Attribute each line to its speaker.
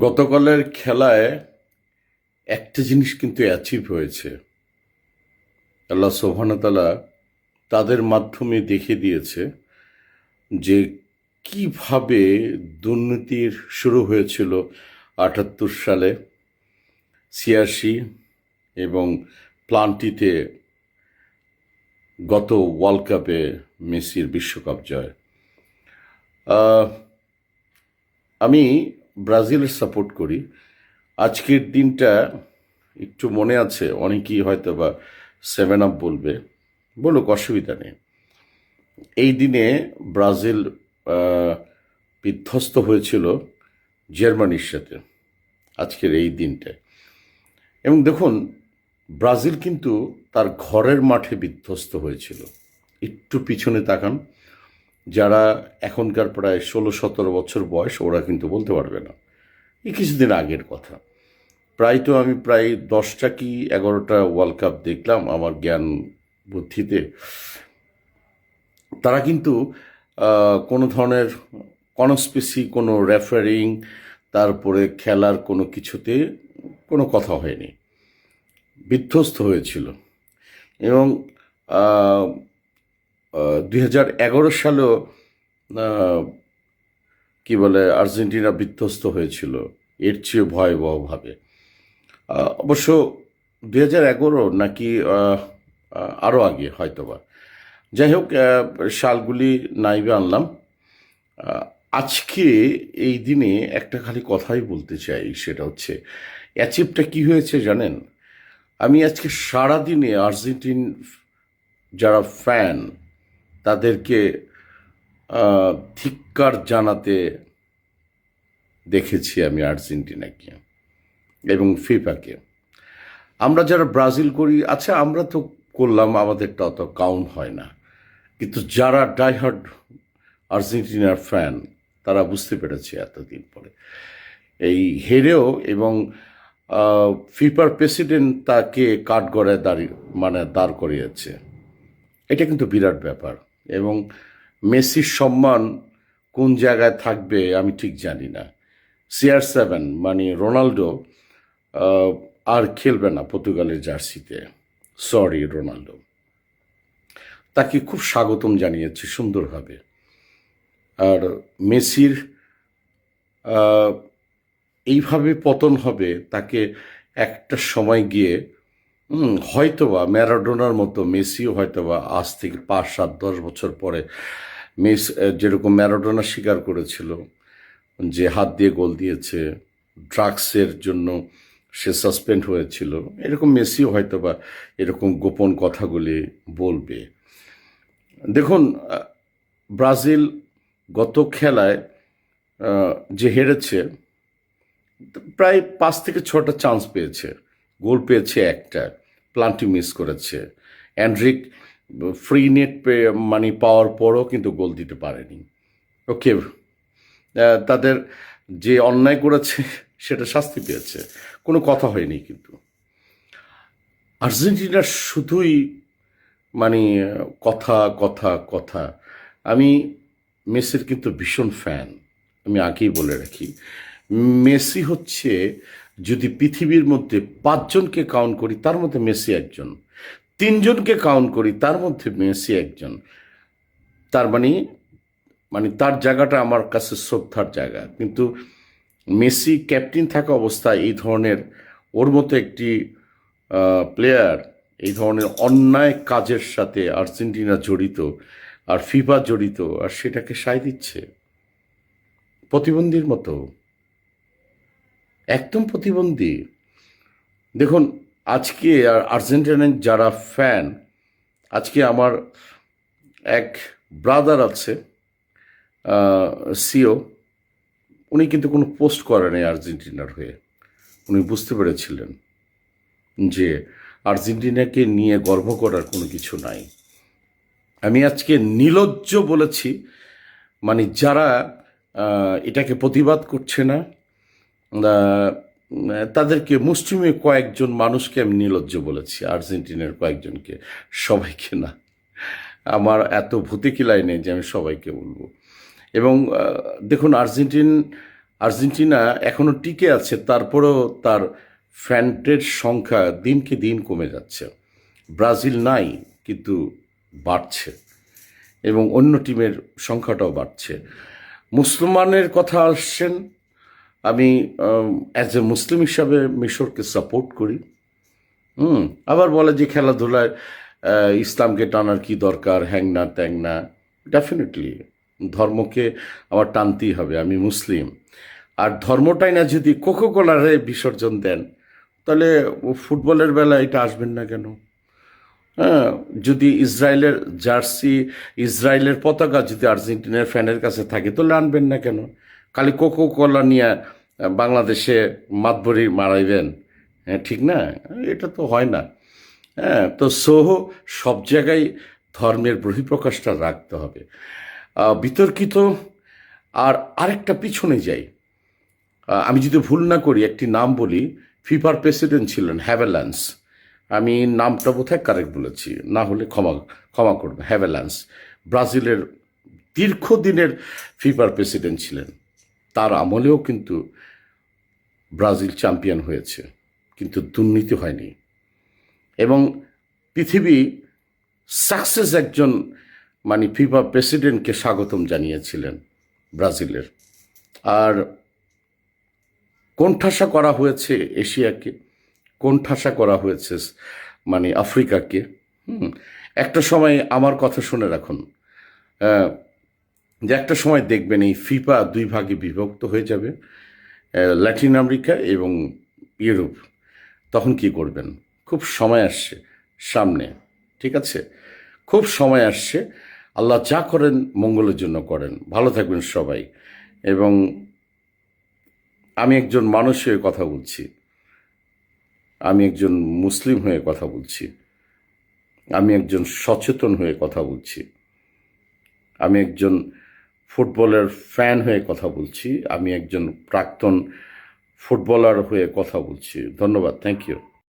Speaker 1: গতকালের খেলায় একটা জিনিস কিন্তু অ্যাচিভ হয়েছে। আল্লাহ সুবহানাহু ওয়া তাআলা তাদের মাধ্যমে দেখিয়ে দিয়েছে যে কিভাবে দুর্নীতির শুরু হয়েছিল ৭৮ সালে ছিয়াশি এবং প্লান্টিতে গত ওয়ার্ল্ড কাপে মেসির বিশ্বকাপ জয়। আহ, আমি ব্রাজিলের সাপোর্ট করি। আজকের দিনটা একটু মনে আছে, অনেকেই হয়তো বা 7 আপ বলবে, বলুক, অসুবিধা নেই। এই দিনে ব্রাজিল আহ, বিধ্বস্ত হয়েছিল জার্মানির সাথে আজকের এই দিনটায়। এবং দেখুন, ব্রাজিল কিন্তু তার ঘরের মাঠে বিধ্বস্ত হয়েছিল। একটু পিছনে তাকান, যারা এখনকার প্রায় 16-17 বছর বয়স, ওরা কিন্তু বলতে পারবে না। এই কিছুদিন আগের কথা। আমি প্রায় 10টা কি 11টা ওয়ার্ল্ড কাপ দেখলাম আমার জ্ঞান বুদ্ধিতে। তারা কিন্তু কোনো ধরনের কনস্পেসি, কোনো রেফারিং, তারপরে খেলার কোনো কিছুতে কোনো কথা হয়নি, বিধ্বস্ত হয়েছিল। এবং 2011 সালেও আহ, কি বলে, আর্জেন্টিনা বিধ্বস্ত হয়েছিল এর চেয়ে ভয়াবহভাবে। অবশ্য 2011 নাকি আরও আগে হয়তোবা। যাই হোক, সালগুলি নাইবে আনলাম। আহ, আজকে এই দিনে একটা খালি কথাই বলতে চাই, সেটা হচ্ছে অ্যাচিভটা কি হয়েছে জানেন? আমি আজকে সারাদিনে আর্জেন্টিন যারা ফ্যান তাদেরকে ধিক্কার জানাতে দেখেছি আমি আর্জেন্টিনাকে এবং ফিফাকে। আমরা যারা ব্রাজিল করি, আচ্ছা আমরা তো করলাম, আমাদেরটা অত কাউন্ট হয় না, কিন্তু যারা ডাইহার্ড আর্জেন্টিনার ফ্যান তারা বুঝতে পেরেছে এতদিন পরে এই হেরেও। এবং ফিফার প্রেসিডেন্ট তাকে কাঠগড়ায় দাঁড় করিয়েছে। এটা কিন্তু বিরাট ব্যাপার। এবং মেসির সম্মান কোন জায়গায় থাকবে আমি ঠিক জানি না। CR7 মানে রোনাল্ডো আহ, আর খেলবে না পর্তুগালের জার্সিতে। সরি রোনাল্ডো, তাকে খুব স্বাগতম জানিয়েছে সুন্দরভাবে। আর মেসির আহ, এইভাবে পতন হবে, তাকে একটা সময় গিয়ে হয়তোবা ম্যারাডোনার মতো মেসিও হয়তোবা আজ থেকে 5, 7, 10 বছর পরে যেরকম ম্যারাডোনা স্বীকার করেছিল যে হাত দিয়ে গোল দিয়েছে, ড্রাগসের জন্য সে সাসপেন্ড হয়েছিল, এরকম মেসিও হয়তোবা এরকম গোপন কথাগুলি বলবে। দেখুন, ব্রাজিল গত খেলায় যে হেরেছে, প্রায় 5 থেকে 6টা চান্স পেয়েছে, গোল পেয়েছে একটা, প্লান্টি মিস করেছে। অ্যান্ড্রিক ফ্রি নেট পাওয়ার পরও কিন্তু গোল দিতে পারেনি। ওকে, তাদের যে অন্যায় করেছে সেটা শাস্তি পেয়েছে, কোনো কথা হয়নি। কিন্তু আর্জেন্টিনার শুধুই মানে কথা কথা কথা। আমি মেসির কিন্তু ভীষণ ফ্যান, আমি আগেই বলে রাখি। মেসি হচ্ছে, যদি পৃথিবীর মধ্যে 5জনকে কাউন্ট করি তার মধ্যে মেসি একজন, 3জনকে কাউন্ট করি তার মধ্যে মেসি একজন। তার মানে তার জায়গাটা আমার কাছে শ্রদ্ধার জায়গা। কিন্তু মেসি ক্যাপ্টেন থাকা অবস্থায় এই ধরনের, ওর মতো একটি প্লেয়ার এই ধরনের অন্যায় কাজের সাথে আর্জেন্টিনা জড়িত, আর ফিফা জড়িত, আর সেটাকে সায় দিচ্ছে প্রতিবন্ধীর মতো, একদম প্রতিবন্ধী। দেখুন, আজকে আর্জেন্টিনার যারা ফ্যান, আজকে আমার এক ব্রাদার আছে, সিও, উনি কিন্তু কোনো পোস্ট করেনি আর্জেন্টিনার হয়ে। উনি বুঝতে পেরেছিলেন যে আর্জেন্টিনাকে নিয়ে গর্ব করার কোনো কিছু নাই। আমি আজকে নির্লজ্জ বলেছি, মানে যারা এটাকে প্রতিবাদ করছে না, আহ, তাদেরকে, মুসলিমে কয়েকজন মানুষকে আমি নির্লজ্জ বলেছি, আর্জেন্টিনার কয়েকজনকে, সবাইকে না। আমার এত ভূতে কিলাই নেই যে আমি সবাইকে বলবো। এবং দেখুন, আর্জেন্টিনা এখনো টিকে আছে, তারপরেও তার ফ্যানের সংখ্যা দিনকে দিন কমে যাচ্ছে। ব্রাজিল নাই, কিন্তু বাড়ছে, এবং অন্য টিমের সংখ্যাটাও বাড়ছে। মুসলমানের কথা আসছেন, আমি অ্যাজ এ মুসলিম হিসাবে মিশরকে সাপোর্ট করি। আবার বলে যে খেলাধুলায় ইসলামকে টানার কি দরকার, হ্যাং না ত্যাং না। ডেফিনেটলি ধর্মকে আমার টানতেই হবে, আমি মুসলিম। আর ধর্মটাই না যদি কোকোকোলারে বিসর্জন দেন, তাহলে ফুটবলের বেলা এটা আসবেন না কেন? হ্যাঁ, যদি ইসরায়েলের জার্সি, ইসরায়েলের পতাকা যদি আর্জেন্টিনার ফ্যানের কাছে থাকে, তাহলে আনবেন না কেন? খালি কোকোকোলা নিয়ে বাংলাদেশে মাতবরি মারাইবেন? হ্যাঁ, ঠিক না? এটা তো হয় না। হ্যাঁ, তো সব জায়গায় ধর্মের বহিঃপ্রকাশটা রাখতে হবে। বিতর্কিত। আর আরেকটা পিছনে যাই, আমি যদি ভুল না করি একটি নাম বলি, ফিফার প্রেসিডেন্ট ছিলেন হ্যাভেল্যান্স। আমি নামটা বোধহয় কারেক্ট বলেছি, না হলে ক্ষমা ক্ষমা করবে। হ্যাভেল্যান্স ব্রাজিলের দীর্ঘদিনের ফিফার প্রেসিডেন্ট ছিলেন। তার আমলেও কিন্তু ব্রাজিল চ্যাম্পিয়ন হয়েছে, কিন্তু দুর্নীতি হয়নি। এবং পৃথিবী সাকসেস একজন মানে ফিফা প্রেসিডেন্টকে স্বাগতম জানিয়েছিলেন ব্রাজিলের। আর কোণঠাসা করা হয়েছে এশিয়াকে, কোণঠাসা করা হয়েছে মানে আফ্রিকাকে। একটা সময় আমার কথা শুনে রাখুন, যে একটা সময় দেখবেন এই ফিফা দুই ভাগে বিভক্ত হয়ে যাবে, ল্যাটিন আমেরিকা এবং ইউরোপ। তখন কি করবেন? খুব সময় আসছে সামনে, ঠিক আছে? খুব সময় আসছে। আল্লাহ যা করেন মঙ্গলের জন্য করেন। ভালো থাকবেন সবাই। এবং আমি একজন মানুষ হয়ে কথা বলছি, আমি একজন মুসলিম হয়ে কথা বলছি, আমি একজন সচেতন হয়ে কথা বলছি, আমি একজন ফুটবলের ফ্যান হয়ে কথা বলছি, আমি একজন প্রাক্তন ফুটবলার হয়ে কথা বলছি। ধন্যবাদ, থ্যাংক ইউ।